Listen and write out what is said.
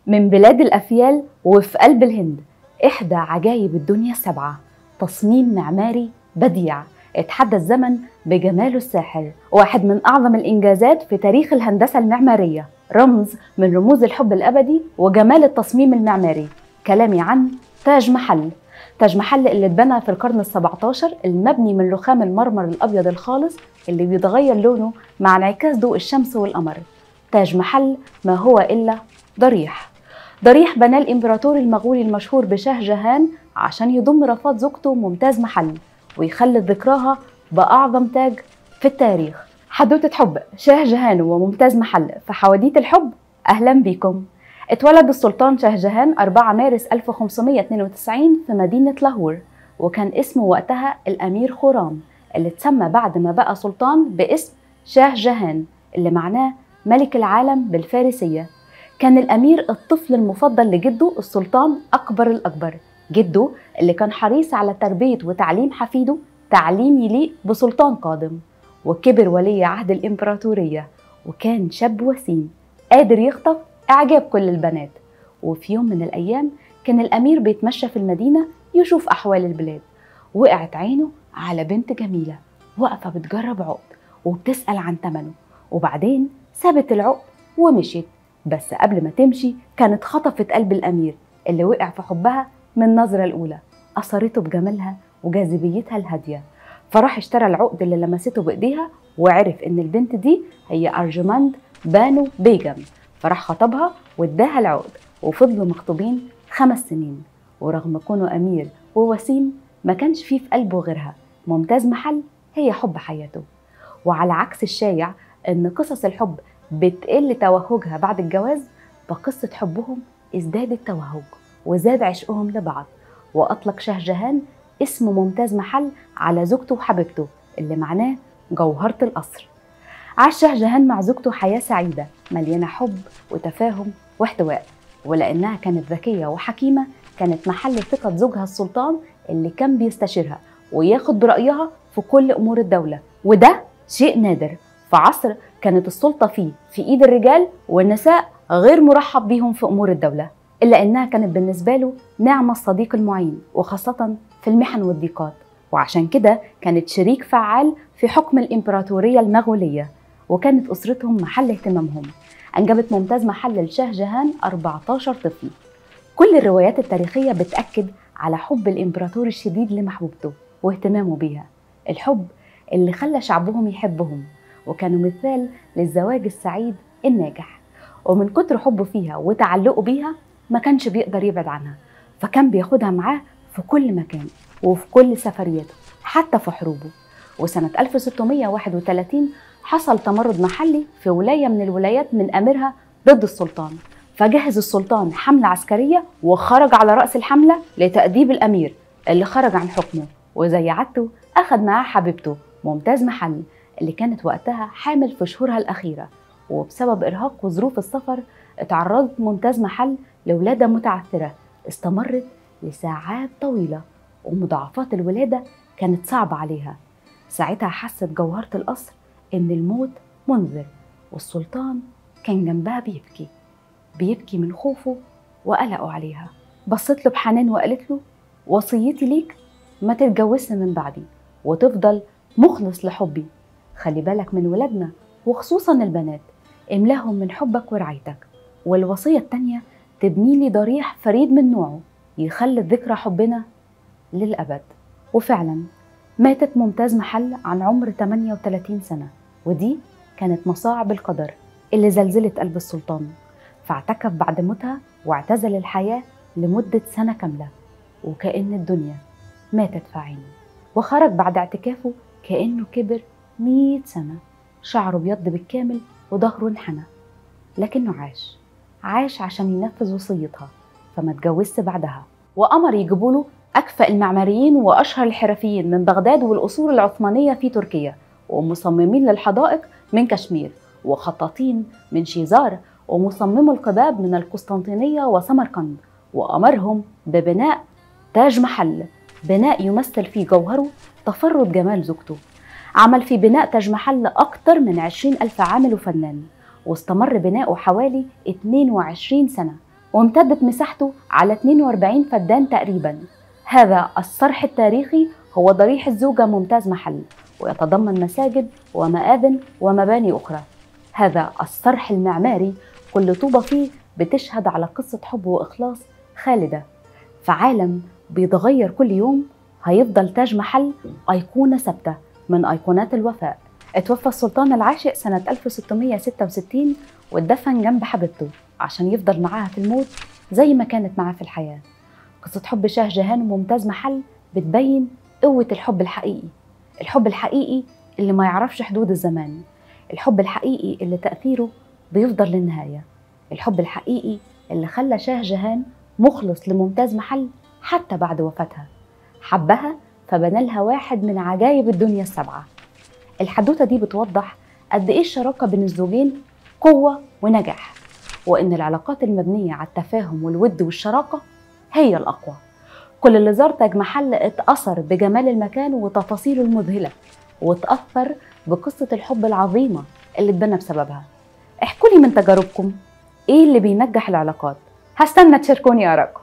من بلاد الأفيال وفي قلب الهند، إحدى عجائب الدنيا السبعة. تصميم معماري بديع اتحدى الزمن بجماله الساحر، واحد من أعظم الإنجازات في تاريخ الهندسة المعمارية، رمز من رموز الحب الأبدي وجمال التصميم المعماري. كلامي عن تاج محل. تاج محل اللي اتبنى في القرن ال17، المبني من رخام المرمر الأبيض الخالص اللي بيتغير لونه مع انعكاس ضوء الشمس والقمر. تاج محل ما هو إلا ضريح بناه الإمبراطور المغولي المشهور بشاه جهان عشان يضم رفات زوجته ممتاز محل ويخلد ذكراها بأعظم تاج في التاريخ. حدوتة حب شاه جهان وممتاز محل في حواديت الحب. أهلا بكم. اتولد السلطان شاه جهان 4 مارس 1592 في مدينة لاهور، وكان اسمه وقتها الأمير خرام، اللي اتسمى بعد ما بقى سلطان باسم شاه جهان اللي معناه ملك العالم بالفارسية. كان الأمير الطفل المفضل لجده السلطان أكبر الأكبر، جده اللي كان حريص على تربية وتعليم حفيده تعليم يليق بسلطان قادم. وكبر ولي عهد الإمبراطورية، وكان شاب وسيم قادر يخطف إعجاب كل البنات. وفي يوم من الأيام كان الأمير بيتمشى في المدينة يشوف أحوال البلاد، وقعت عينه على بنت جميلة واقفة بتجرب عقد وبتسأل عن ثمنه، وبعدين سابت العقد ومشيت. بس قبل ما تمشي كانت خطفت قلب الأمير اللي وقع في حبها من النظرة الأولى، أثرته بجمالها وجاذبيتها الهادية، فراح اشترى العقد اللي لمسته بإيديها وعرف إن البنت دي هي أرجمند بانو بيجم، فراح خطبها واداها العقد وفضلوا مخطوبين 5 سنين. ورغم كونه أمير ووسيم ما كانش فيه في قلبه غيرها، ممتاز محل هي حب حياته. وعلى عكس الشايع إن قصص الحب بتقل توهجها بعد الجواز، فقصة حبهم ازدادت توهج وزاد عشقهم لبعض، وأطلق شاه جهان اسم ممتاز محل على زوجته وحبيبته اللي معناه جوهرة القصر. عاش شاه جهان مع زوجته حياة سعيدة مليانة حب وتفاهم واحتواء، ولأنها كانت ذكية وحكيمة كانت محل ثقة زوجها السلطان اللي كان بيستشيرها وياخد برأيها في كل أمور الدولة، وده شيء نادر في عصر كانت السلطة فيه في إيد الرجال، والنساء غير مرحب بيهم في أمور الدولة، إلا إنها كانت بالنسبة له نعمة الصديق المعين، وخاصة في المحن والضيقات. وعشان كده كانت شريك فعال في حكم الإمبراطورية المغولية، وكانت أسرتهم محل اهتمامهم. أنجبت ممتاز محل لشاه جهان 14 طفل. كل الروايات التاريخية بتأكد على حب الإمبراطور الشديد لمحبوبته واهتمامه بيها، الحب اللي خلى شعبهم يحبهم، وكانوا مثال للزواج السعيد الناجح. ومن كتر حبه فيها وتعلقه بيها ما كانش بيقدر يبعد عنها، فكان بياخدها معاه في كل مكان وفي كل سفرياته حتى في حروبه. وسنة 1631 حصل تمرد محلي في ولاية من الولايات من أميرها ضد السلطان، فجهز السلطان حملة عسكرية وخرج على رأس الحملة لتأديب الأمير اللي خرج عن حكمه. وزي عادته أخذ معاه حبيبته ممتاز محل اللي كانت وقتها حامل في شهورها الأخيرة، وبسبب إرهاق وظروف السفر اتعرضت ممتاز محل لولادة متعثرة استمرت لساعات طويلة، ومضاعفات الولادة كانت صعبة عليها. ساعتها حست جوهرة القصر إن الموت منذر، والسلطان كان جنبها بيبكي من خوفه وقلقه عليها. بصت له بحنان وقالت له: وصيتي ليك ما تتجوزش من بعدي، وتفضل مخلص لحبي. خلي بالك من ولادنا وخصوصا البنات، املاهم من حبك ورعايتك. والوصية التانية تبني لي ضريح فريد من نوعه يخلد ذكرى حبنا للأبد. وفعلا ماتت ممتاز محل عن عمر 38 سنة، ودي كانت مصاعب القدر اللي زلزلت قلب السلطان، فاعتكف بعد موتها واعتزل الحياة لمدة سنة كاملة، وكأن الدنيا ماتت في عينه. وخرج بعد اعتكافه كأنه كبر 100 سنة، شعره بيض بالكامل وظهره انحنى، لكنه عاش عشان ينفذ وصيتها، فما اتجوزش بعدها. وأمر يجيبوله أكفأ المعماريين وأشهر الحرفيين من بغداد والقصور العثمانية في تركيا، ومصممين للحدائق من كشمير، وخطاطين من شيزار، ومصممو القباب من القسطنطينية وسمرقند. وأمرهم ببناء تاج محل، بناء يمثل فيه جوهره تفرد جمال زوجته. عمل في بناء تاج محل أكتر من 20,000 عامل وفنان، واستمر بناؤه حوالي 22 سنة، وامتدت مساحته على 42 فدان تقريبا. هذا الصرح التاريخي هو ضريح الزوجة ممتاز محل، ويتضمن مساجد ومآذن ومباني أخرى. هذا الصرح المعماري كل طوبة فيه بتشهد على قصة حب وإخلاص خالدة. في عالم بيتغير كل يوم، هيفضل تاج محل أيقونة ثابتة من أيقونات الوفاء. اتوفى السلطان العاشق سنة 1666 واتدفن جنب حبيبته عشان يفضل معاها في الموت زي ما كانت معاه في الحياة. قصة حب شاه جهان وممتاز محل بتبين قوة الحب الحقيقي، الحب الحقيقي اللي ما يعرفش حدود الزمان، الحب الحقيقي اللي تأثيره بيفضل للنهاية، الحب الحقيقي اللي خلى شاه جهان مخلص لممتاز محل حتى بعد وفاتها. حبها فبنى لها واحد من عجائب الدنيا السبعة. الحدوتة دي بتوضح قد إيه الشراكة بين الزوجين قوة ونجاح، وإن العلاقات المبنية على التفاهم والود والشراكة هي الأقوى. كل اللي زار تاج محل اتأثر بجمال المكان وتفاصيله المذهلة، واتأثر بقصة الحب العظيمة اللي اتبنى بسببها. احكولي من تجاربكم إيه اللي بينجح العلاقات؟ هستنى تشاركوني آرائكم.